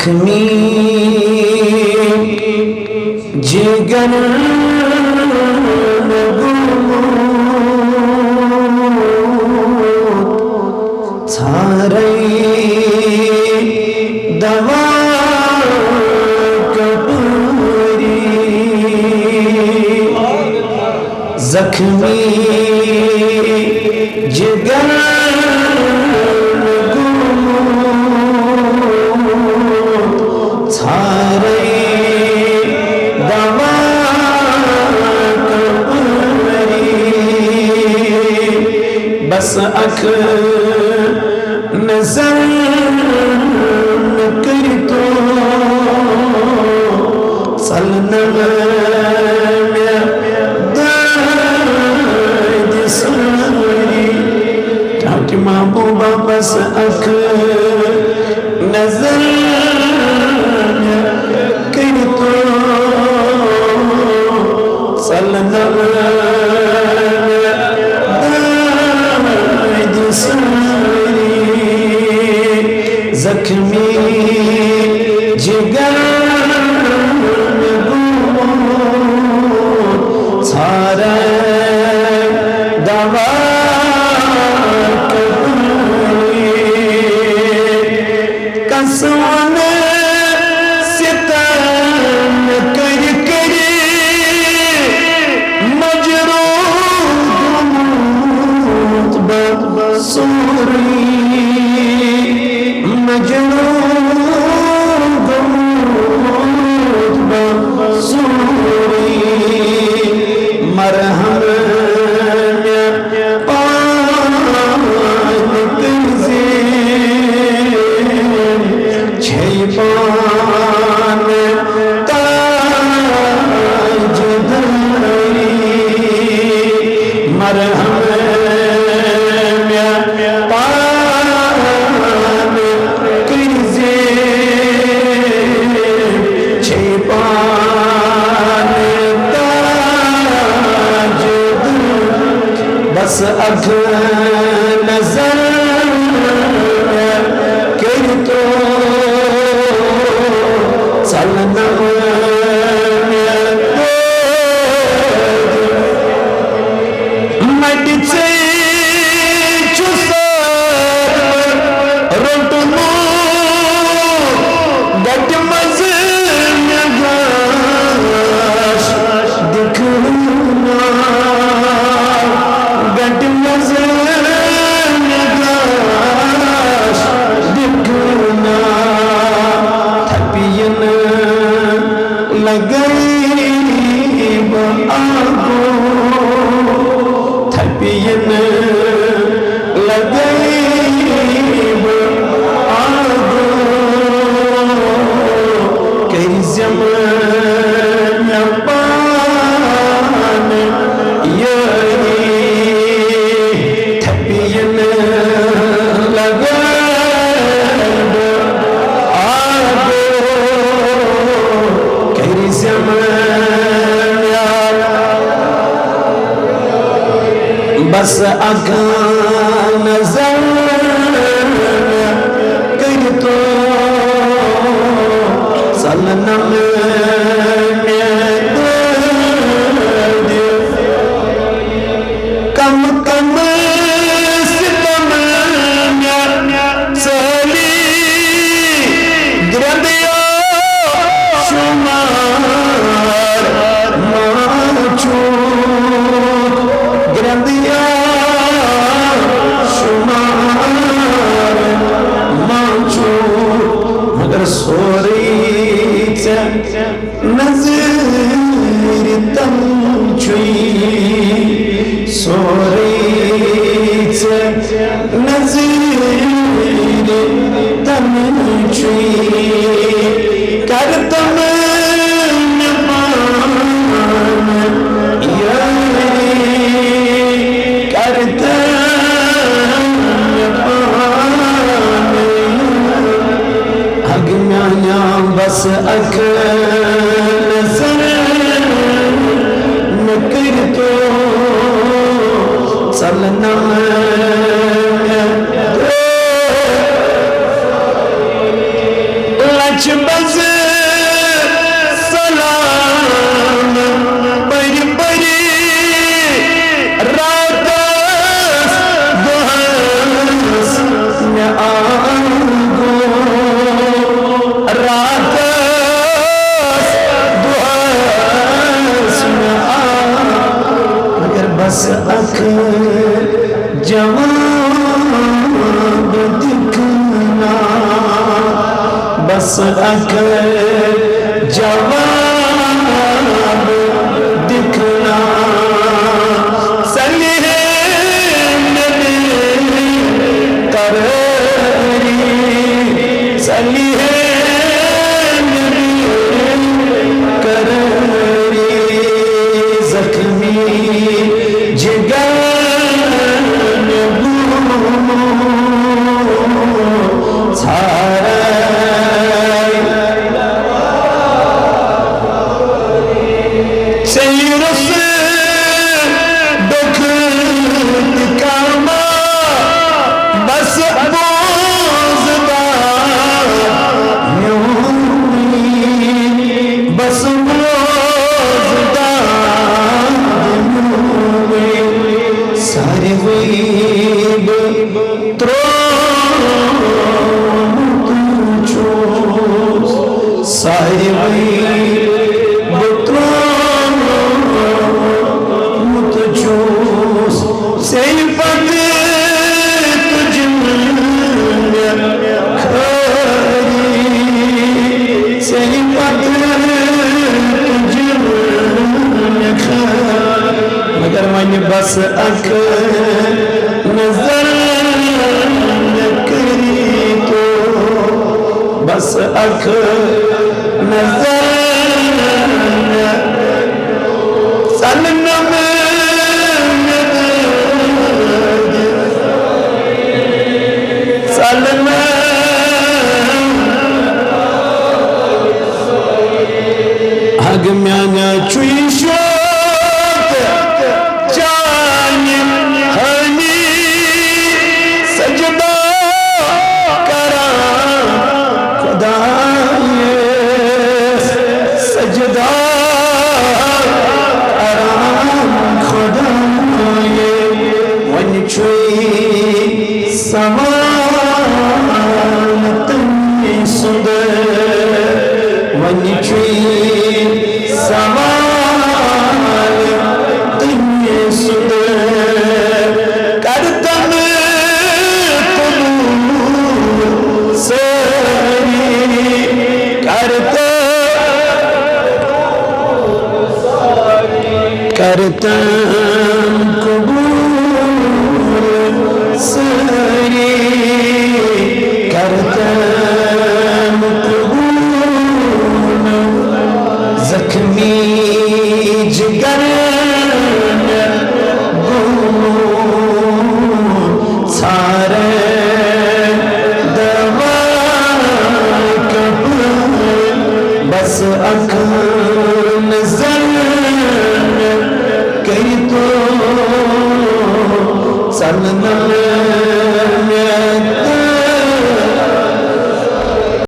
जख्मी जिगर सारे दवा कपूरी जख्मी जिगर सारे दवा कपूरी बस अख नजर कर तो चलना टाटी महबूबा बस अख नजर कर तो चलना जख्मी जिगर सारा दवा कसवन सितम कर करे मजरूद बसूरी मरहम छैपान ताज धरी मरहम बस अख नजर कर तो चलना मट से चुसर रोटनो गट मज दिखना गट मज दिखना थपियन लगई आगो थपियन लगई आगो कई ज़मान पान यारी थपियन लगा आगो कई ज़मान बस अगा नजर कर तो चलना कम कम सितम चली गिरदिया शुमार माचू गिरदिया शुमार माचू मगर सोरी नजर तम छुई सोरी नजर तम छुई कर तम बस अख नजर न कर तो चलना लक्ष्मण अख जवाब दिखना, बस अख जवाब दिखना। सली है नबी कररी, सली है नबी कररी, जख्मी जिगर बस अख नजर करी तो, बस अख नजर सनम सनम हग म्याना चुई करतम कबूल सरी, करतम कबूल, जख्मी जिगर सारे दवा कबूल, बस अख नजर करी तो सनम